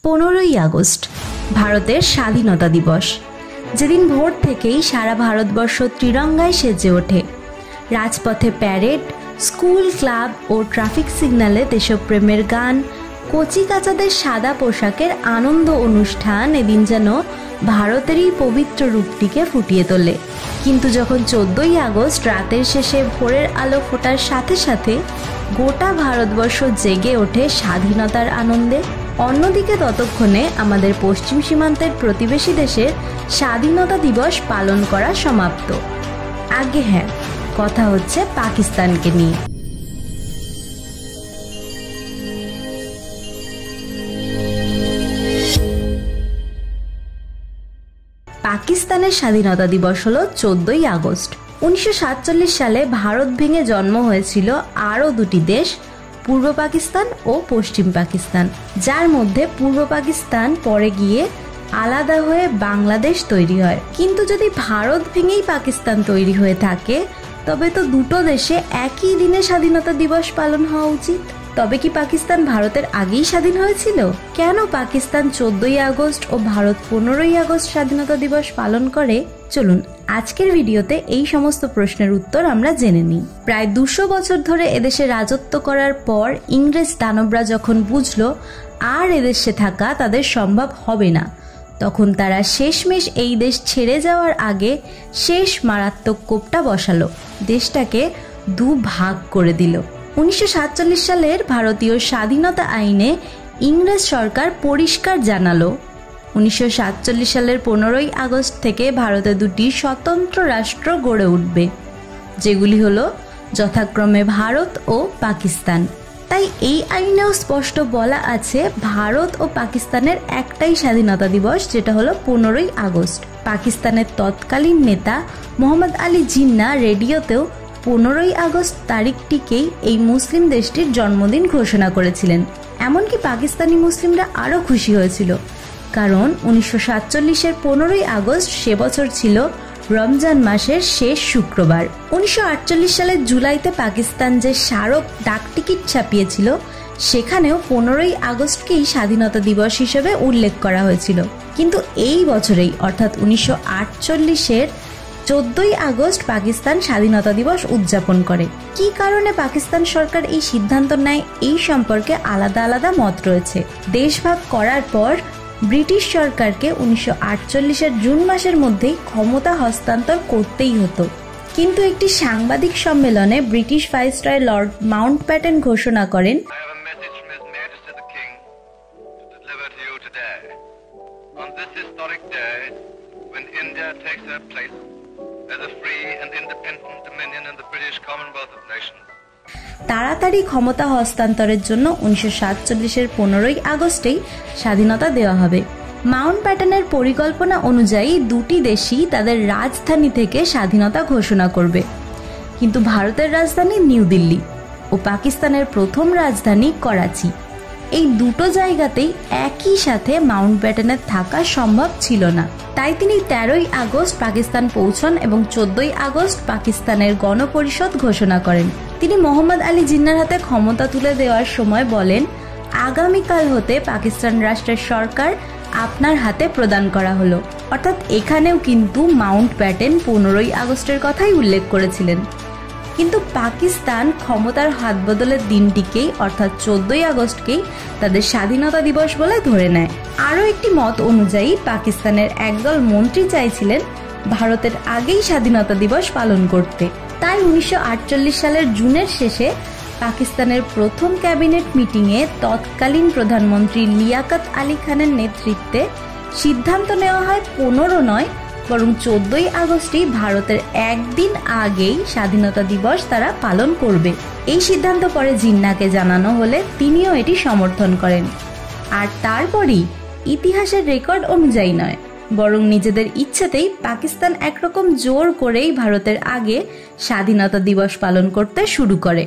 15ই August ভারতের স্বাধীনতা দিবস। যেদিন ভোর থেকেই সারা ভারতবর্ষ ত্রিরঙ্গায় সেজে ওঠে। রাজপথে প্যারেড, স্কুল, ক্লাব ও ট্রাফিক সিগন্যালে দেশপ্রেমের গান, কচিকাচাদের সাদা পোশাকের আনন্দ অনুষ্ঠান এদিন যেন ভারতেরই পবিত্র রূপটিকে ফুটিয়ে তোলে। কিন্তু যখন 14ই আগস্ট রাতের শেষে ভোরের আলো ফোটার সাথে সাথে গোটা ভারতবর্ষ জেগে ওঠে স্বাধীনতার আনন্দে, অন্যদিকে ততক্ষণে আমাদের পশ্চিম সীমান্তের প্রতিবেশী দেশের স্বাধীনতা দিবস পালন করা সমাপ্ত। আগে হ্যাঁ, কথা হচ্ছে পাকিস্তানকে নিয়ে। পাকিস্তানের স্বাধীনতা দিবস হলো 14ই আগস্ট। 1947 সালে ভারত ভেঙে জন্ম হয়েছিল আরও দুটি দেশ, পূর্ব পাকিস্তান ও পশ্চিম পাকিস্তান, যার মধ্যে পূর্ব পাকিস্তান পরে গিয়ে আলাদা হয়ে বাংলাদেশ তৈরি হয়। কিন্তু যদি ভারত ভেঙেই পাকিস্তান তৈরি হয়ে থাকে, তবে তো দুটো দেশে একই দিনে স্বাধীনতা দিবস পালন হওয়া উচিত। তবে কি পাকিস্তান ভারতের আগেই স্বাধীন হয়েছিল? কেন পাকিস্তান 14ই আগস্ট ও ভারত 15ই আগস্ট স্বাধীনতা দিবস পালন করে? চলুন আজকের ভিডিওতে এই সমস্ত প্রশ্নের উত্তর আমরা জেনে নিই। প্রায় 200 বছর ধরে এদেশে রাজত্ব করার পর ইংরেজ দানবরা যখন বুঝলো আর এদেশে থাকা তাদের সম্ভব হবে না, তখন তারা শেষমেশ এই দেশ ছেড়ে যাওয়ার আগে শেষ মারাত্মক কোপটা বসালো, দেশটাকে দুভাগ করে দিল। 1947 সালের ভারতীয় স্বাধীনতা আইনে ইংরেজ সরকার পরিষ্কার জানালো 1947 সালের 15ই আগস্ট থেকে ভারতে দুটি স্বতন্ত্র রাষ্ট্র গড়ে উঠবে, যেগুলি হলো যথাক্রমে ভারত ও পাকিস্তান। তাই এই আইনেও স্পষ্ট বলা আছে ভারত ও পাকিস্তানের একটাই স্বাধীনতা দিবস, যেটা হলো 15ই আগস্ট। পাকিস্তানের তৎকালীন নেতা মোহাম্মদ আলী জিন্না রেডিওতেও 15ই আগস্ট তারিখটিকেই এই মুসলিম দেশটির জন্মদিন ঘোষণা করেছিলেন। এমনকি পাকিস্তানি মুসলিমরা আরও খুশি হয়েছিল, কারণ 1947-এর 15ই আগস্ট সে বছর ছিল রমজান মাসের শেষ শুক্রবার। 1948 সালের জুলাইতে পাকিস্তান যে স্মারক ডাকটিকিট ছাপিয়েছিল, সেখানেও 15ই আগস্টকেই স্বাধীনতা দিবস হিসেবে উল্লেখ করা হয়েছিল। কিন্তু এই বছরেই অর্থাৎ 1948-এর 14ই আগস্ট পাকিস্তান স্বাধীনতা দিবস উদযাপন করে। কি কারণে পাকিস্তান সরকার এই সিদ্ধান্ত নেয়, এই সম্পর্কে আলাদা আলাদা মত রয়েছে। দেশভাগ করার পর ব্রিটিশ সরকারকে 1948-এর জুন মাসের মধ্যেই ক্ষমতা হস্তান্তর করতেই হতো। কিন্তু একটি সাংবাদিক সম্মেলনে ব্রিটিশ ভাইসরয় লর্ড মাউন্টব্যাটেন ঘোষণা করেন, তাড়াতাড়ি ক্ষমতা হস্তান্তরের জন্য 1947-এর 15ই আগস্টেই স্বাধীনতা দেওয়া হবে। মাউন্টব্যাটেনের পরিকল্পনা অনুযায়ী দুটি দেশই তাদের রাজধানী থেকে স্বাধীনতা ঘোষণা করবে, কিন্তু ভারতের রাজধানী নিউ দিল্লি ও পাকিস্তানের প্রথম রাজধানী করাচি, এই দুটো জায়গাতেই একই সাথে মাউন্টব্যাটেনের থাকা সম্ভব ছিল না। তাই তিনি 13ই আগস্ট পাকিস্তান পৌঁছন এবং 14ই আগস্ট পাকিস্তানের গণপরিষদ ঘোষণা করেন। তিনি মোহাম্মদ আলী জিন্নার হাতে ক্ষমতা তুলে দেওয়ার সময় বলেন, আগামীকাল হতে পাকিস্তান রাষ্ট্রের সরকার আপনার হাতে প্রদান করা হলো। অর্থাৎ এখানেও কিন্তু মাউন্টব্যাটেন 15ই আগস্টের কথাই উল্লেখ করেছিলেন। কিন্তু পাকিস্তান ক্ষমতার হাত বদলের দিনটিকেই অর্থাৎ 14ই আগস্টকেই তাদের স্বাধীনতা দিবস বলে ধরে নেয়। আরও একটি মত অনুযায়ী পাকিস্তানের একদল মন্ত্রী চাইছিলেন ভারতের আগেই স্বাধীনতা দিবস পালন করতে। তাই 1948 সালের জুনের শেষে পাকিস্তানের প্রথম ক্যাবিনেট মিটিংয়ে তৎকালীন প্রধানমন্ত্রী লিয়াকত আলী খানের নেতৃত্বে সিদ্ধান্ত নেওয়া হয় 15 নয় বরং 14ই আগস্টই ভারতের একদিন আগেই স্বাধীনতা দিবস তারা পালন করবে। এই সিদ্ধান্ত পরে জিন্নাকে জানানো হলে তিনিও এটি সমর্থন করেন। আর তারপরই ইতিহাসের রেকর্ড অনুযায়ী নয়, বরং নিজেদের ইচ্ছেতেই পাকিস্তান একরকম জোর করেই ভারতের আগে স্বাধীনতা দিবস পালন করতে শুরু করে।